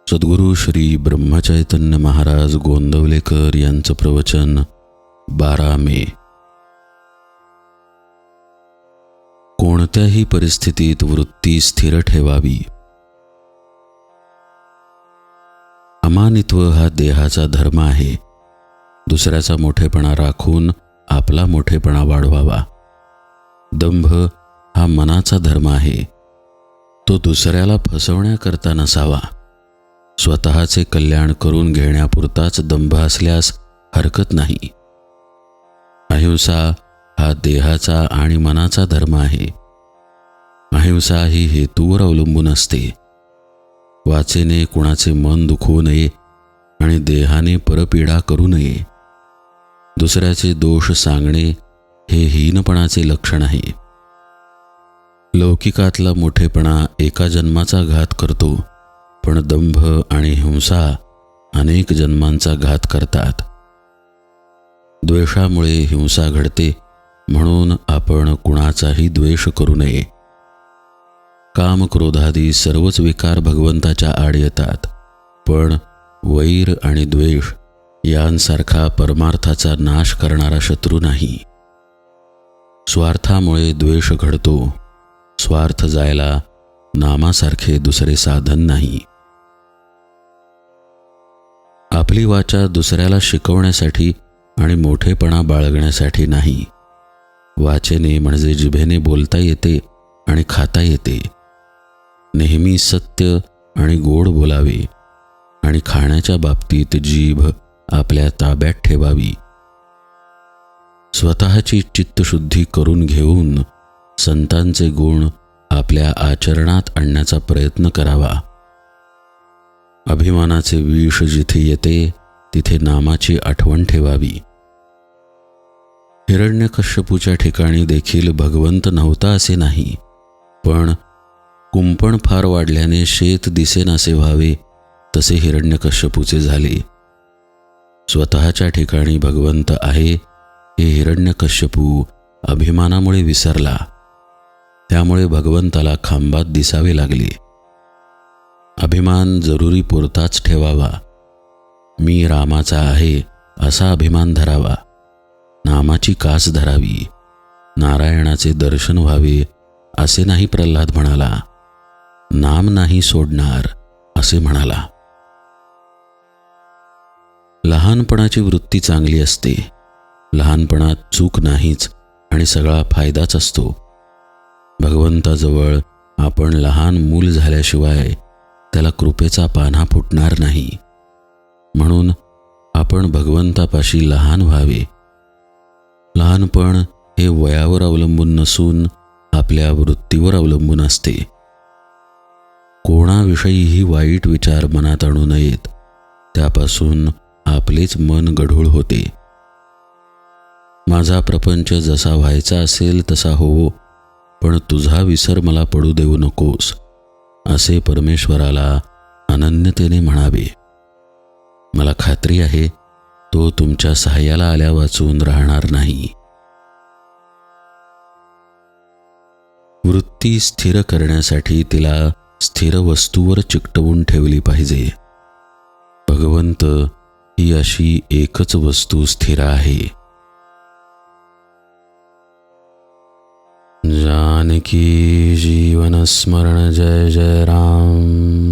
सद्गुरू श्री ब्रह्मचैतन्य महाराज गोंदवलेकर यांचं प्रवचन 12 मे. कोणत्याही परिस्थितीत वृत्ती स्थिर ठेवावी. अमानित्व हा देहाचा धर्म आहे. दुसऱ्याचा मोठेपणा राखून आपला मोठेपणा वाढवावा. दंभ हा मनाचा धर्म आहे. तो दुसऱ्याला फसवण्याकरता नसावा. स्वतःचे कल्याण करून घेण्यापुरताच दंभ असल्यास हरकत नाही. अहिंसा हा देहाचा आणि मनाचा धर्म आहे. अहिंसा ही हेतूवर अवलंबून असते. वाचेने कुणाचे मन दुखवू नये आणि देहाने परपीडा करू नये. दुसऱ्याचे दोष सांगणे हे हीनपणाचे लक्षण आहे. लौकिकातला मोठेपणा एका जन्माचा घात करतो, पण दंभ आणि हिंसा अनेक जन्मांचा घात करतात. द्वेषामुळे हिंसा घडते, म्हणून आपण कुणाचाही द्वेष करू नये. काम क्रोधादी सर्वच विकार भगवंताच्या आड येतात, पण वैर आणि द्वेष यांसारखा परमार्थाचा नाश करणारा शत्रू नाही. स्वार्थामुळे द्वेष घडतो. स्वार्थ जायला नामासारखे दुसरे साधन नाही. आपली वाचा दुसऱ्याला शिकवण्यासाठी आणि मोठेपणा बाळगण्यासाठी नाही. वाचेने म्हणजे जिभेने बोलता येते आणि खाता येते. नेहमी सत्य आणि गोड बोलावे आणि खाण्याच्या बाबतीत जीभ आपल्या ताब्यात ठेवावी. स्वतःची चित्तशुद्धी करून घेऊन संतांचे गुण आपल्या आचरणात आणण्याचा प्रयत्न करावा. अभिमानाचे विष जिथे येते तिथे नामाची आठवण ठेवावी. हिरण्यकश्यपूच्या ठिकाणी देखील भगवंत नव्हता असे नाही, पण कुंपण फार वाढल्याने शेत दिसेनासे व्हावे तसे हिरण्यकश्यपूचे झाले. स्वतःच्या ठिकाणी भगवंत आहे हे हिरण्यकश्यपू अभिमानामुळे विसरला. त्यामुळे भगवंताला खांबात दिसावे लागले. अभिमान जरुरी पुरताच ठेवावा. मी रामाचा आहे असा अभिमान धरावा. नामाची कास धरावी. नारायणाचे दर्शन व्हावे असे नाही प्रल्हाद म्हणाला. नाम नाही सोडणार असे म्हणाला. लहानपणाची वृत्ती चांगली असते. लहानपणात चूक नाहीच आणि सगळा फायदाच असतो. भगवंताजवळ आपण लहान मूल झाल्याशिवाय त्याला कृपेचा पान्हा फुटणार नाही. म्हणून आपण भगवंतापाशी लहान व्हावे. लहानपण हे वयावर अवलंबून नसून आपल्या वृत्तीवर अवलंबून असते. कोणाविषयीही वाईट विचार मनात आणू नयेत. त्यापासून आपलेच मन गढूळ होते. माझा प्रपंच जसा व्हायचा असेल तसा होवो, पण तुझा विसर मला पडू देऊ नकोस असे परमेश्वराला अनन्यतेने म्हणावे. मला खात्री आहे तो तुमच्या सहाय्याला आल्या वाचून राहणार नाही. वृत्ती स्थिर करण्यासाठी तिला स्थिर वस्तूवर चिकटवून ठेवली पाहिजे. भगवंत ही अशी एकच वस्तू स्थिर आहे. जानकी जीवन स्मरण जय जय राम.